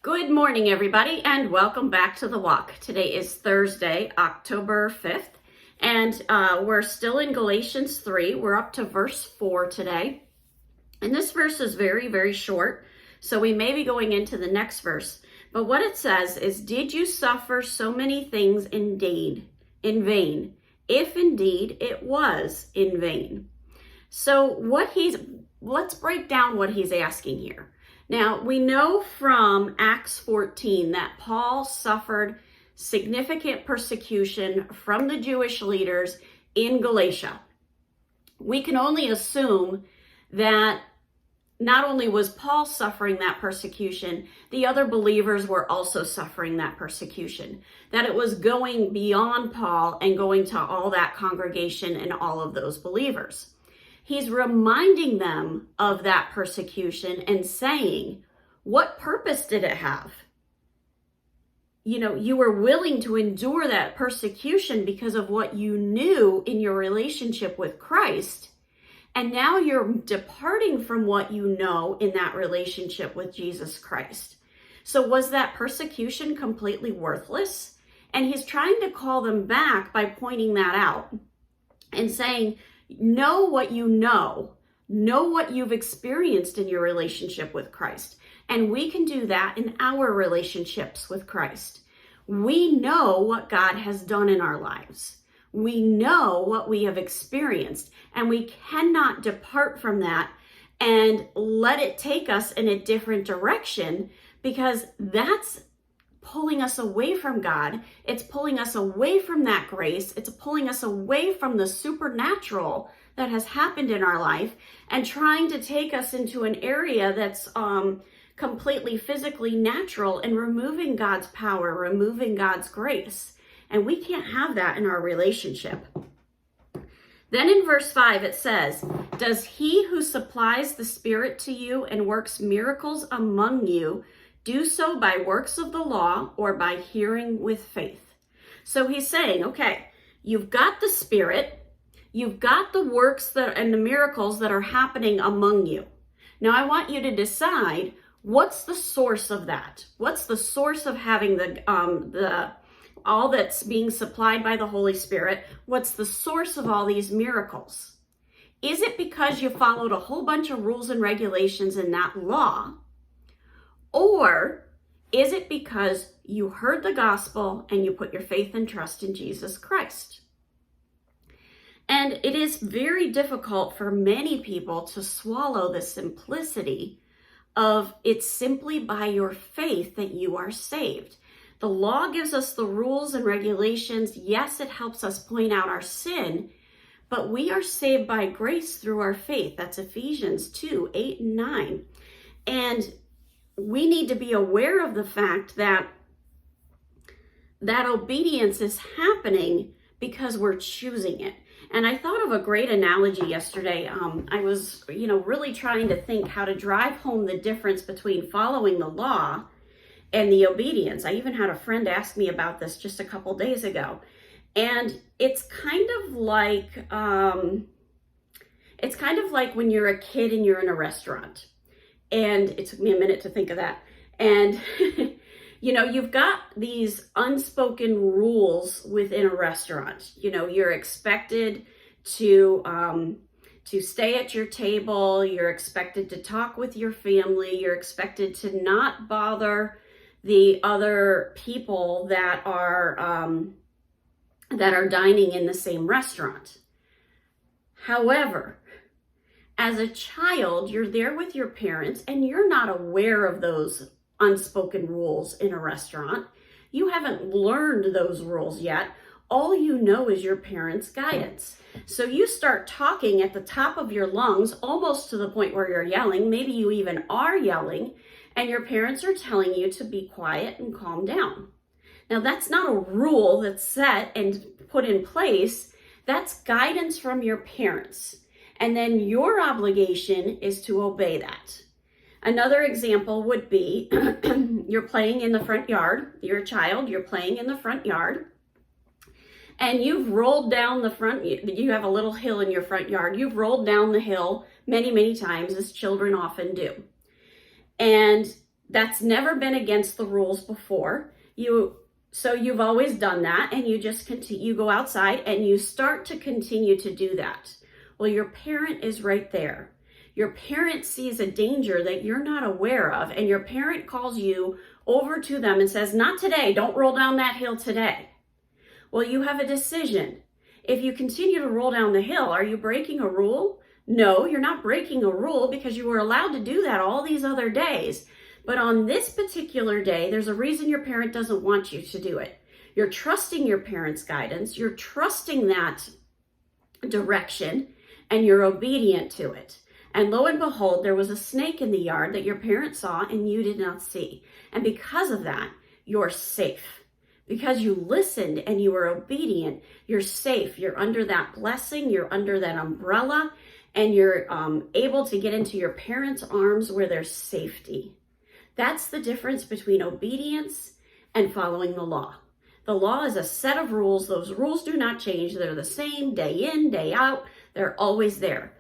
Good morning, everybody, and welcome back to The Walk. Today is Thursday, October 5th, and we're still in Galatians 3. We're up to verse 4 today. And this verse is very, very short, so we may be going into the next verse. But what it says is, did you suffer so many things in vain, if indeed it was in vain? So let's break down what he's asking here. Now, we know from Acts 14 that Paul suffered significant persecution from the Jewish leaders in Galatia. We can only assume that not only was Paul suffering that persecution, the other believers were also suffering that persecution, that it was going beyond Paul and going to all that congregation and all of those believers. He's reminding them of that persecution and saying, what purpose did it have? You were willing to endure that persecution because of what you knew in your relationship with Christ. And now you're departing from what you know in that relationship with Jesus Christ. So was that persecution completely worthless? And he's trying to call them back by pointing that out and saying, know what you know what you've experienced in your relationship with Christ. And we can do that in our relationships with Christ. We know what God has done in our lives. We know what we have experienced, and we cannot depart from that and let it take us in a different direction, because that's pulling us away from God. It's pulling us away from that grace. It's pulling us away from the supernatural that has happened in our life and trying to take us into an area that's completely physically natural and removing God's power, removing God's grace. And we can't have that in our relationship. Then in verse 5 it says, does he who supplies the Spirit to you and works miracles among you do so by works of the law or by hearing with faith? So he's saying, okay, you've got the Spirit, you've got the works and the miracles that are happening among you. Now I want you to decide, what's the source of that? What's the source of having all that's being supplied by the Holy Spirit? What's the source of all these miracles? Is it because you followed a whole bunch of rules and regulations in that law? Or is it because you heard the gospel and you put your faith and trust in Jesus Christ? And it is very difficult for many people to swallow the simplicity of it's simply by your faith that you are saved. The law gives us the rules and regulations. Yes, it helps us point out our sin, but we are saved by grace through our faith. That's Ephesians 2, 8 and 9. And we need to be aware of the fact that obedience is happening because we're choosing it. And I thought of a great analogy yesterday. I was, really trying to think how to drive home the difference between following the law and the obedience. I even had a friend ask me about this just a couple days ago. And it's kind of like when you're a kid and you're in a restaurant. And it took me a minute to think of that. And, you've got these unspoken rules within a restaurant. You're expected to stay at your table. You're expected to talk with your family. You're expected to not bother the other people that are dining in the same restaurant. However, as a child, you're there with your parents and you're not aware of those unspoken rules in a restaurant. You haven't learned those rules yet. All you know is your parents' guidance. So you start talking at the top of your lungs, almost to the point where you're yelling. Maybe you even are yelling, and your parents are telling you to be quiet and calm down. Now, that's not a rule that's set and put in place. That's guidance from your parents. And then your obligation is to obey that. Another example would be you're playing in the front yard. You're a child, you're playing in the front yard. And you've rolled down the front, you have a little hill in your front yard. You've rolled down the hill many, many times, as children often do. And That's never been against the rules before. So you've always done that, and you just continue, you go outside and you start to continue to do that. Well, your parent is right there. Your parent sees a danger that you're not aware of, and your parent calls you over to them and says, not today, don't roll down that hill today. Well, you have a decision. If you continue to roll down the hill, are you breaking a rule? No, you're not breaking a rule, because you were allowed to do that all these other days. But on this particular day, there's a reason your parent doesn't want you to do it. You're trusting your parent's guidance. You're trusting that direction, and you're obedient to it. And lo and behold, there was a snake in the yard that your parents saw and you did not see. And because of that, you're safe. Because you listened and you were obedient, you're safe. You're under that blessing. You're under that umbrella. And you're able to get into your parents' arms where there's safety. That's the difference between obedience and following the law. The law is a set of rules. Those rules do not change. They're the same day in, day out. They're always there.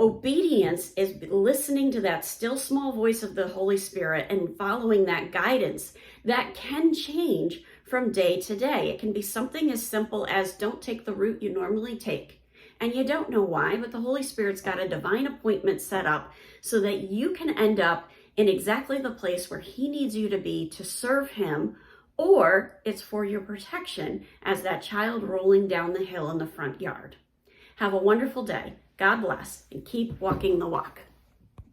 Obedience is listening to that still small voice of the Holy Spirit and following that guidance that can change from day to day. It can be something as simple as don't take the route you normally take. And you don't know why, but the Holy Spirit's got a divine appointment set up so that you can end up in exactly the place where He needs you to be to serve Him, or it's for your protection as that child rolling down the hill in the front yard. Have a wonderful day. God bless, and keep walking the walk.